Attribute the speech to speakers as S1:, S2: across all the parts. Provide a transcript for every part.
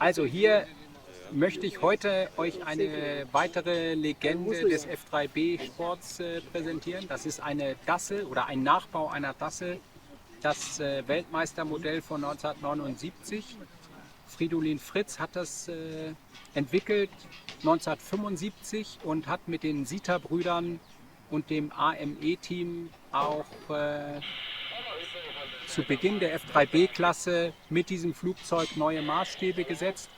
S1: Also hier möchte ich heute euch eine weitere Legende des F3B-Sports präsentieren. Das ist eine Dassel oder ein Nachbau einer Dassel, das Weltmeistermodell von 1979. Fridolin Fritz hat das entwickelt 1975 und hat mit den Sita-Brüdern und dem AME-Team auch zu Beginn der F3B-Klasse mit diesem Flugzeug neue Maßstäbe gesetzt.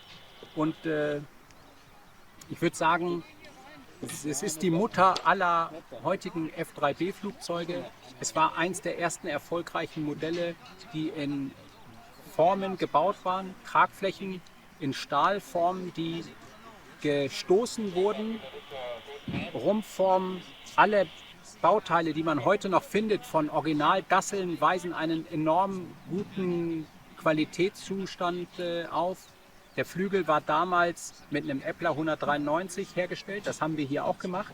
S1: Und ich würde sagen, es ist die Mutter aller heutigen F3B-Flugzeuge. Es war eins der ersten erfolgreichen Modelle, die in Formen gebaut waren, Tragflächen in Stahlformen, die gestoßen wurden, Rumpfformen, alle Bauteile, die man heute noch findet von Original-Dasseln, weisen einen enorm guten Qualitätszustand auf. Der Flügel war damals mit einem Epler 193 hergestellt, das haben wir hier auch gemacht.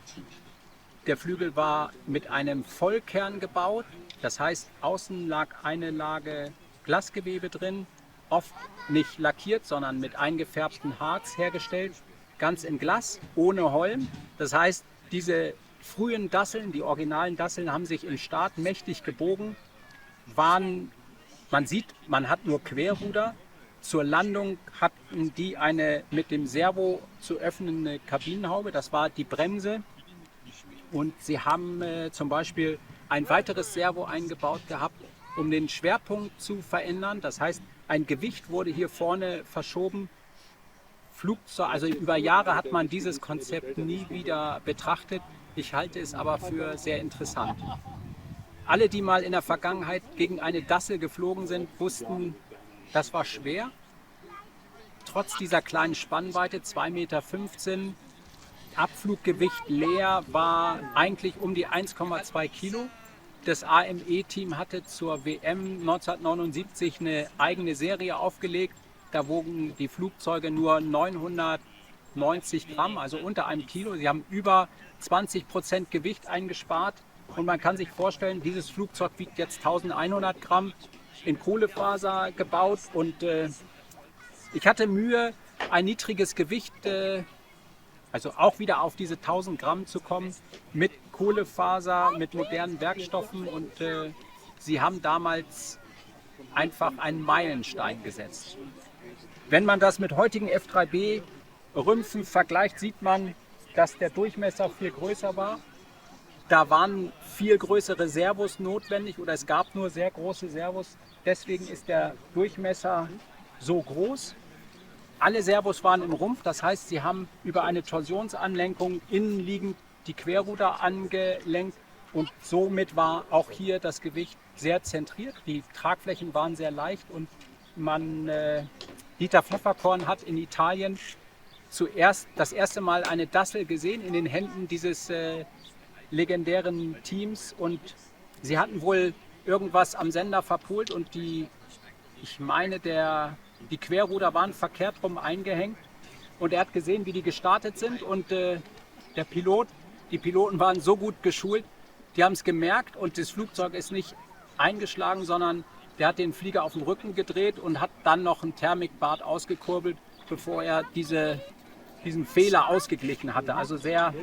S1: Der Flügel war mit einem Vollkern gebaut, das heißt, außen lag eine Lage Glasgewebe drin, oft nicht lackiert, sondern mit eingefärbtem Harz hergestellt, ganz in Glas, ohne Holm. Das heißt, diese frühen Dasseln, die originalen Dasseln, haben sich im Start mächtig gebogen, man sieht, man hat nur Querruder. Zur Landung hatten die eine mit dem Servo zu öffnende Kabinenhaube, das war die Bremse. Und sie haben zum Beispiel ein weiteres Servo eingebaut gehabt, um den Schwerpunkt zu verändern. Das heißt, ein Gewicht wurde hier vorne verschoben. Also über Jahre hat man dieses Konzept nie wieder betrachtet. Ich halte es aber für sehr interessant. Alle, die mal in der Vergangenheit gegen eine Dassel geflogen sind, wussten, das war schwer. Trotz dieser kleinen Spannweite, 2,15 Meter, Abfluggewicht leer war eigentlich um die 1,2 Kilo. Das AME-Team hatte zur WM 1979 eine eigene Serie aufgelegt. Da wogen die Flugzeuge nur 990 Gramm, also unter einem Kilo. Sie haben über 20% Gewicht eingespart. Und man kann sich vorstellen, dieses Flugzeug wiegt jetzt 1100 Gramm, in Kohlefaser gebaut. Und ich hatte Mühe, ein niedriges Gewicht, also auch wieder auf diese 1000 Gramm zu kommen, mit Kohlefaser, mit modernen Werkstoffen. Und sie haben damals einfach einen Meilenstein gesetzt. Wenn man das mit heutigen F3B-Rümpfen vergleicht, sieht man, dass der Durchmesser viel größer war. Da waren viel größere Servos notwendig oder es gab nur sehr große Servos. Deswegen ist der Durchmesser so groß. Alle Servos waren im Rumpf, das heißt, sie haben über eine Torsionsanlenkung innenliegend die Querruder angelenkt und somit war auch hier das Gewicht sehr zentriert. Die Tragflächen waren sehr leicht und Dieter Pfefferkorn hat in Italien das erste Mal eine Dassel gesehen in den Händen dieses legendären Teams und sie hatten wohl irgendwas am Sender verpult und ich meine, die Querruder waren verkehrt rum eingehängt und er hat gesehen, wie die gestartet sind und die Piloten waren so gut geschult, die haben es gemerkt und das Flugzeug ist nicht eingeschlagen, sondern der hat den Flieger auf den Rücken gedreht und hat dann noch ein Thermikbad ausgekurbelt, bevor er diesen Fehler ausgeglichen hatte. Also sehr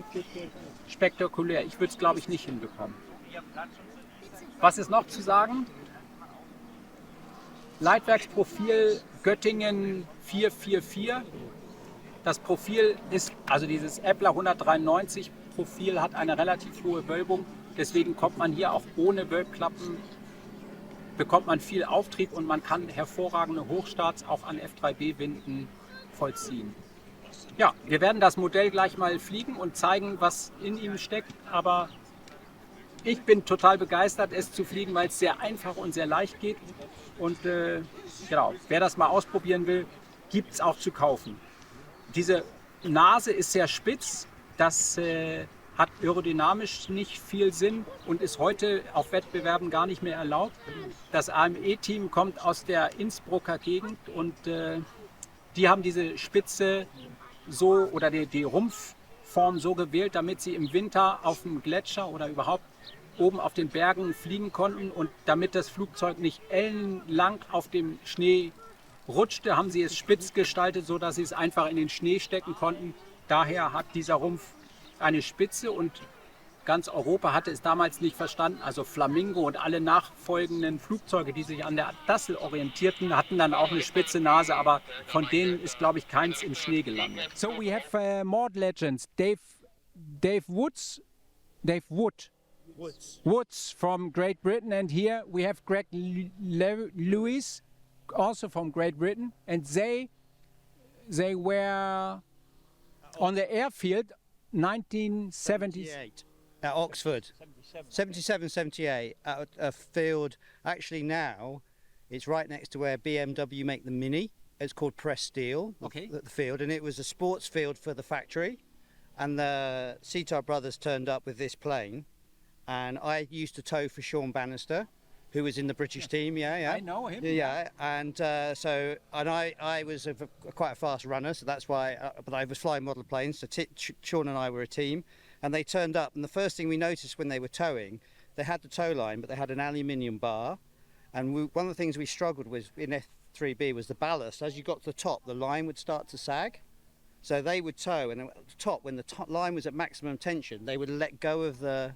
S1: spektakulär. Ich würde es, glaube ich, nicht hinbekommen. Was ist noch zu sagen? Leitwerksprofil Göttingen 444. Das Profil ist, also dieses Epler 193 Profil hat eine relativ hohe Wölbung. Deswegen kommt man hier auch ohne Wölbklappen, bekommt man viel Auftrieb und man kann hervorragende Hochstarts auch an F3B-Winden vollziehen. Ja, wir werden das Modell gleich mal fliegen und zeigen, was in ihm steckt, aber ich bin total begeistert, es zu fliegen, weil es sehr einfach und sehr leicht geht. Und genau, wer das mal ausprobieren will, gibt es auch zu kaufen. Diese Nase ist sehr spitz, das hat aerodynamisch nicht viel Sinn und ist heute auf Wettbewerben gar nicht mehr erlaubt. Das AME-Team kommt aus der Innsbrucker Gegend und die haben diese Spitze so oder die Rumpfform so gewählt, damit sie im Winter auf dem Gletscher oder überhaupt oben auf den Bergen fliegen konnten und damit das Flugzeug nicht ellenlang auf dem Schnee rutschte, haben sie es spitz gestaltet, sodass sie es einfach in den Schnee stecken konnten. Daher hat dieser Rumpf eine Spitze und ganz Europa hatte es damals nicht verstanden. Also Flamingo und alle nachfolgenden Flugzeuge, die sich an der Dassel orientierten, hatten dann auch eine spitze Nase, aber von denen ist, glaube ich, keins im Schnee gelandet. So we have more legends. Dave Woods from Great Britain, and here we have Greg Lewis, also from Great Britain, and they were on the airfield 1970s.
S2: At Oxford, 77, 78, at a field. Actually, now it's right next to where BMW make the Mini. It's called Press Steel,
S1: Okay.
S2: the field, and it was a sports field for the factory. And the Seatar brothers turned up with this plane, and I used to tow for Sean Bannister, who was in the British team. Yeah,
S1: I know him.
S2: Yeah, and I was quite a fast runner, so that's why. But I was flying model planes, so Sean and I were a team. And they turned up, and the first thing we noticed when they were towing, they had the tow line, but they had an aluminium bar. And one of the things we struggled with in F3B was the ballast. As you got to the top, the line would start to sag. So they would tow, and at the top, when the line was at maximum tension, they would let go of the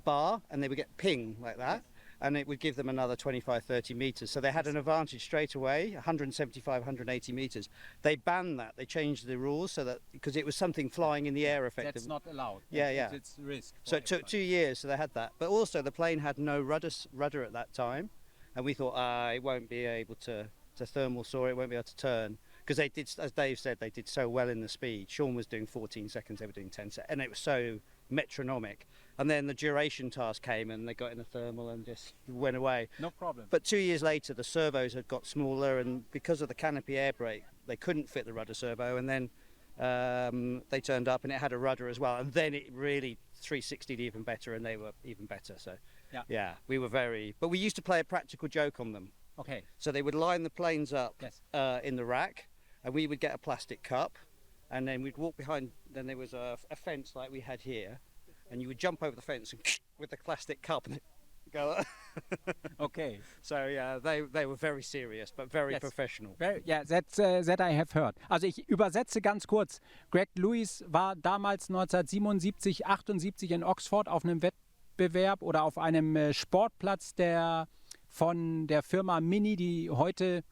S2: bar, and they would get ping like that. And it would give them another 25, 30 metres. So they had an advantage straight away, 175, 180 metres. They banned that. They changed the rules so that, because it was something flying in the air effectively.
S1: That's not allowed.
S2: Yeah.
S1: It's risk.
S2: So it took 2 years, so they had that. But also the plane had no rudder at that time. And we thought, it won't be able to thermal soar, it won't be able to turn. Because they did, as Dave said, they did so well in the speed. Sean was doing 14 seconds, they were doing 10 seconds. And it was so metronomic. And then the duration task came and they got in the thermal and just went away.
S1: No problem.
S2: But 2 years later, the servos had got smaller, and because of the canopy air brake, they couldn't fit the rudder servo. And then they turned up and it had a rudder as well. And then it really 360'd even better, and they were even better. So yeah, we were but we used to play a practical joke on them.
S1: Okay.
S2: So they would line the planes up
S1: Yes.
S2: in the rack, and we would get a plastic cup, and then we'd walk behind. Then there was a fence like we had here, and you would jump over the fence and with the plastic cup and go.
S1: Okay.
S2: So yeah, they were very serious, but very professional.
S1: Yeah, that I have heard. Also ich übersetze ganz kurz. Greg Lewis war damals 1977, 78 in Oxford auf einem Wettbewerb oder auf einem Sportplatz von der Firma Mini, die heute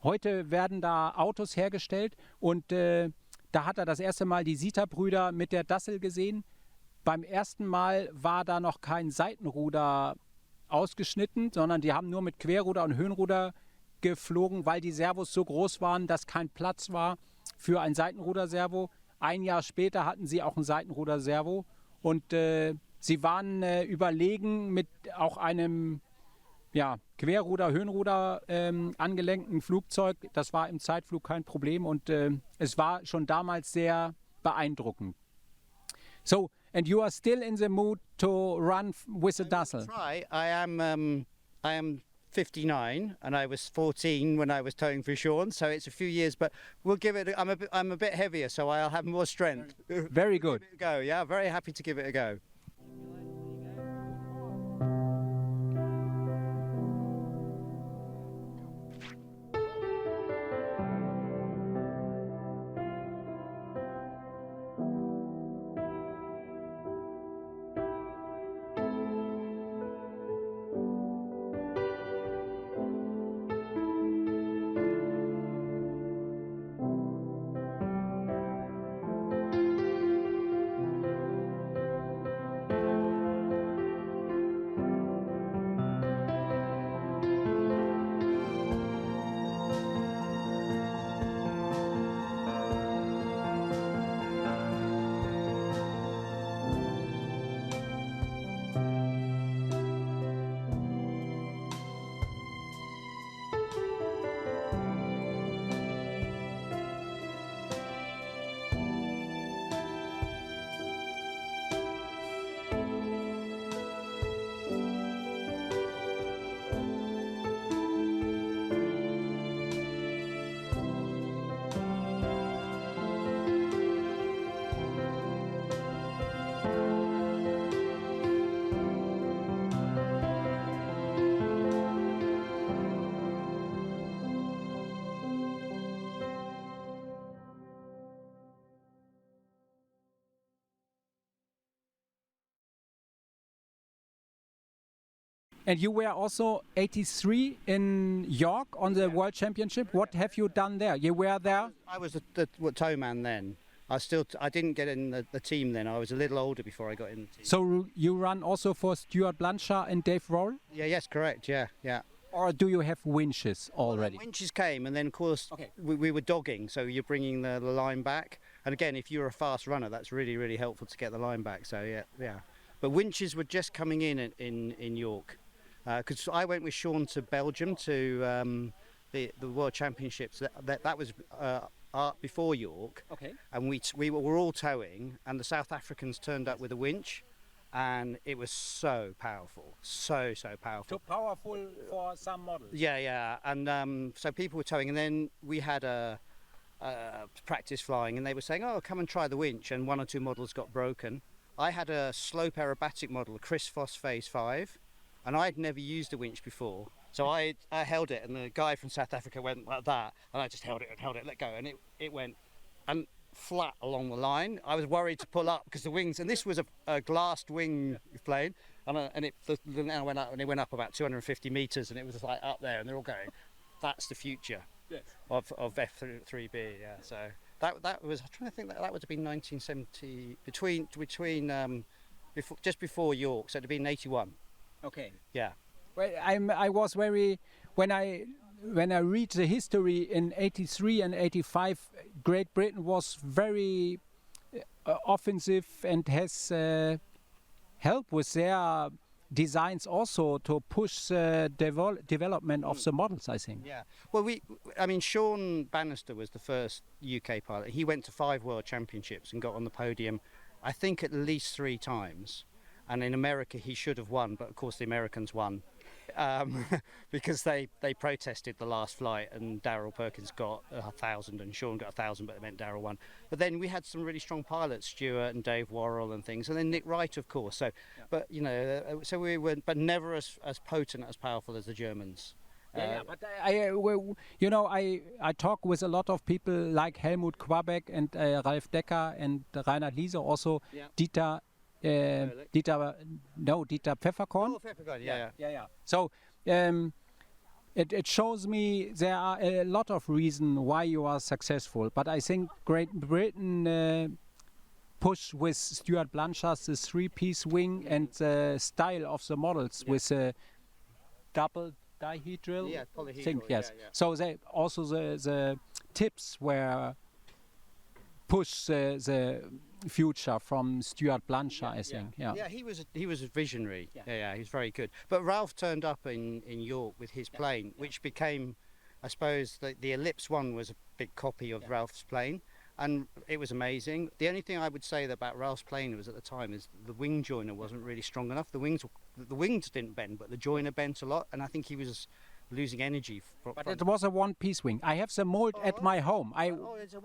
S1: werden da Autos hergestellt, und da hat er das erste Mal die Seatar-Brüder mit der Dassel gesehen. Beim ersten Mal war da noch kein Seitenruder ausgeschnitten, sondern die haben nur mit Querruder und Höhenruder geflogen, weil die Servos so groß waren, dass kein Platz war für ein Seitenruder-Servo. Ein Jahr später hatten sie auch ein Seitenruder-Servo, und sie waren überlegen mit auch einem Querruder, Höhenruder angelenkten Flugzeug. Das war im Zeitflug kein Problem, und es war schon damals sehr beeindruckend. So, and you are still in the mood to run with the Dassel?
S2: Try. I am 59, and I was 14 when I was towing for Sean, so it's a few years. But we'll give it. I'm a bit heavier, so I'll have more strength.
S1: Very good.
S2: Give it a go. Yeah, very happy to give it a go.
S1: And you were also 83 in York on the World Championship. What have you done there? You were there?
S2: I was the tow man then. I didn't get in the team then. I was a little older before I got in the team.
S1: So you run also for Stuart Blanchard and Dave Worrell?
S2: Yeah, yes, correct. Yeah, yeah.
S1: Or do you have winches already?
S2: Winches came, and then of course we were dogging, so you're bringing the line back. And again, if you're a fast runner, that's really, really helpful to get the line back. So yeah. But winches were just coming in York, because I went with Sean to Belgium to the World Championships. That was before York.
S1: Okay.
S2: And we were all towing, and the South Africans turned up with a winch. And it was so powerful, so powerful.
S1: Too powerful for some models.
S2: Yeah, and so people were towing, and then we had a practice flying, and they were saying, "Oh, come and try the winch." And 1 or 2 models got broken. I had a slope aerobatic model, a Chris Foss Phase 5, and I'd never used a winch before. So I held it, and the guy from South Africa went like that, and I just held it, let go, and it went and flat along the line. I was worried to pull up because the wings, and this was a glassed wing plane, and it went up, and it went up about 250 meters, and it was like up there, and they're all going, "That's the future of F3B." Yeah, so that was, I'm trying to think, that would have been 1970, just before York, so it'd have been 81.
S1: Okay.
S2: Yeah.
S1: Well, I was very, when I read the history in 83 and 85, Great Britain was very offensive and has helped with their designs also to push the development of the models, I think.
S2: Yeah. Well, Sean Bannister was the first UK pilot. He went to 5 World Championships and got on the podium, I think at least 3 times. And in America he should have won, but of course the Americans won. Because they protested the last flight, and Darryl Perkins got 1,000 and Sean got 1,000, but it meant Darryl won. But then we had some really strong pilots, Stuart and Dave Worrell and things, and then Nick Wright, of course. So, but so we were, but never as potent, as powerful as the Germans.
S1: But I talk with a lot of people like Helmut Quabeck and Ralf Decker and Reinhard Liese, also Dieter Pfefferkorn.
S2: Oh, Pfefferkorn, yeah.
S1: So it shows me there are a lot of reasons why you are successful, but I think Great Britain push with Stuart Blanchard's the 3-piece wing and the style of the models with a double dihedral
S2: polyhedral
S1: thing. Yes. So they also the tips were push the future from Stuart Blanchard, I think.
S2: Yeah, he was a visionary. Yeah, he was very good. But Ralph turned up in York with his plane, which became, I suppose, the Ellipse One was a big copy of Ralph's plane, and it was amazing. The only thing I would say about Ralph's plane was at the time is the wing joiner wasn't really strong enough. The wings didn't bend, but the joiner bent a lot, and I think he was losing energy.
S1: But it was a 1-piece wing. I have the mold at my home.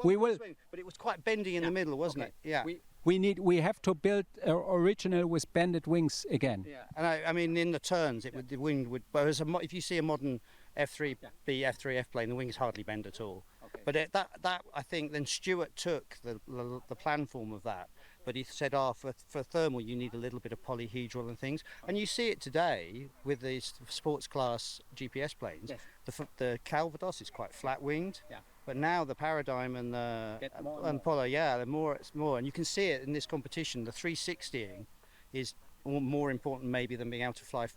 S1: We will.
S2: Wing, but it was quite bendy in the middle, wasn't it? Yeah.
S1: We have to build original with bended wings again.
S2: Yeah. And I mean, in the turns, the wing would. Whereas if you see a modern F3B, F3F plane, the wings hardly bend at all. Okay. But that I think then Stuart took the plan form of that. But he said, for thermal, you need a little bit of polyhedral and things. And you see it today with these sports class GPS planes. Yes. The Calvados is quite flat winged. Yeah. But now the Paradigm and the Polo, it's more. And you can see it in this competition. The 360ing is more important maybe than being able to fly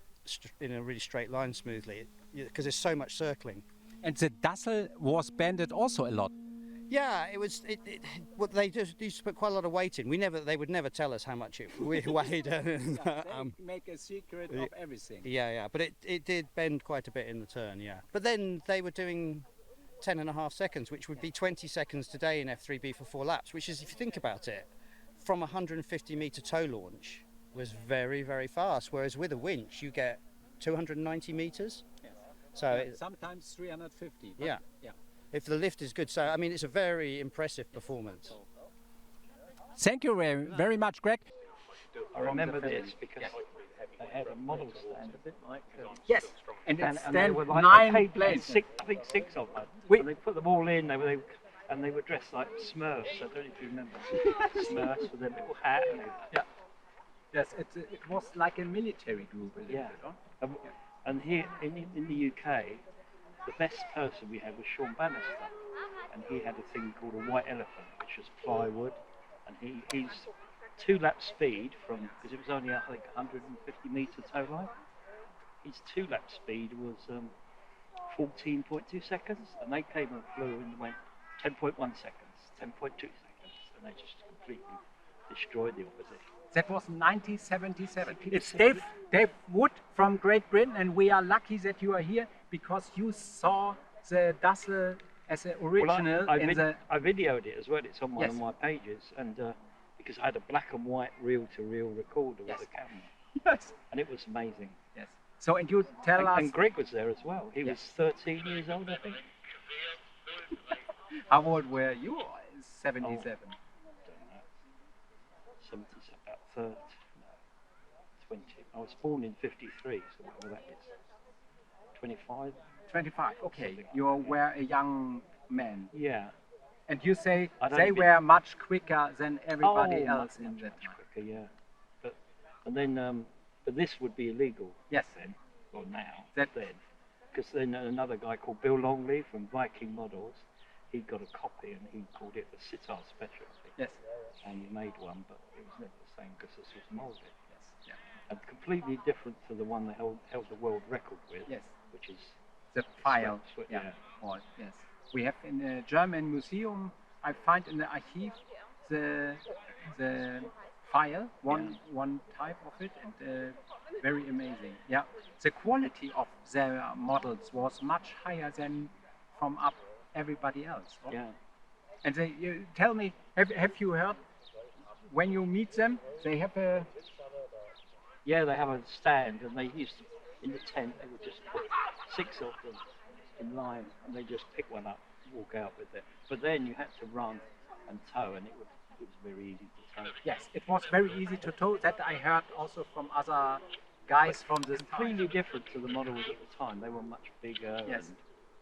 S2: in a really straight line smoothly, because there's so much circling.
S1: And the Dassel was bended also a lot.
S2: Yeah, it was. Well, they just used to put quite a lot of weight in. They would never tell us how much it weighed.
S1: They make a secret of everything.
S2: Yeah, but it did bend quite a bit in the turn. Yeah, but then they were doing 10.5 seconds, which would be 20 seconds today in F3B for 4 laps. Which is, if you think about it, from a 150-meter tow launch was very, very fast. Whereas with a winch, you get 290 meters.
S1: Yes.
S2: So
S1: sometimes 350.
S2: Yeah. If the lift is good. So, I mean, it's a very impressive performance.
S1: Thank you very much, Greg.
S3: I remember this because they had a model stand, a bit like...
S1: Yes, and
S3: they were like
S1: 9 planes.
S3: I think 6 of them. And they put them all in, they were dressed like Smurfs. I don't know if you remember Smurfs with their little hat.
S1: Yes, it was like a military group a little
S3: Yeah.
S1: bit, huh?
S3: And, and here in the UK, the best person we had was Sean Bannister, and he had a thing called a white elephant, which was plywood, and he's 2 lap speed from, because it was only I think 150 metre tow line. His 2 lap speed was 14.2 seconds, and they came and flew and went 10.1 seconds, 10.2 seconds, and they just completely destroyed the opposition.
S1: That was 1977. It's Dave Wood from Great Britain, and we are lucky that you are here because you saw the Dassel as an original
S3: Well,
S1: in the.
S3: I videoed it as well. It's on one
S1: Yes.
S3: of my pages, and because I had a black and white reel-to-reel recorder
S1: Yes.
S3: with a camera,
S1: Yes.
S3: and it was amazing.
S1: Yes. So, and you tell us
S3: And Greg was there as well. He
S1: Yes.
S3: was 13 years old, I think.
S1: how old were you? 77.
S3: Don't know. 70, about 30, no, 20. I was born in 53, so whatever that is. 25?
S1: 25. Okay,
S3: Something like
S1: you
S3: that, yeah.
S1: were a young man,
S3: Yeah.
S1: and you say
S3: I'd
S1: they
S3: only been-
S1: were much quicker than everybody else
S3: much,
S1: in
S3: much,
S1: that
S3: much
S1: time.
S3: quicker, yeah. And then, but this would be illegal.
S1: Yes.
S3: Then, or now.
S1: That-
S3: Then, because then another guy called Bill Longley from Viking Models, he got a copy and he called it the Sitar Specialty.
S1: Yes.
S3: And he made one, but it was never the same because this was moulded.
S1: Yes. Yeah.
S3: And completely different to the one that held the world record with,
S1: Yes.
S3: which is
S1: The file.
S3: yeah.
S1: Or, yes. We have in a German museum. I find in the archive the file, one type of it, and very amazing. Yeah. The quality of their models was much higher than from up everybody else. Right?
S3: Yeah.
S1: And you tell me, have you heard when you meet them, they have a
S3: Yeah, they have a stand, and they used to, in the tent, they would just put 6 of them in line, and they just pick one up, walk out with it. But then you had to run and tow, and it was very easy to tow.
S1: yes, it was very easy to tow. That I heard also from other guys from this time.
S3: Completely different to the models at the time. They were much bigger,
S1: Yes.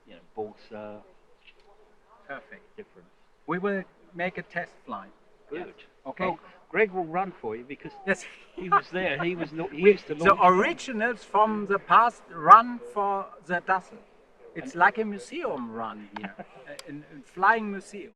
S3: and balsa,
S1: Perfect.
S3: different.
S1: We will make a test flight.
S3: Good.
S1: Okay.
S3: Well, Greg will run for you because
S1: Yes.
S3: he was there. He was he used to
S1: The
S3: launch.
S1: originals from the past run for the Dassel. It's like a museum run here, a flying museum.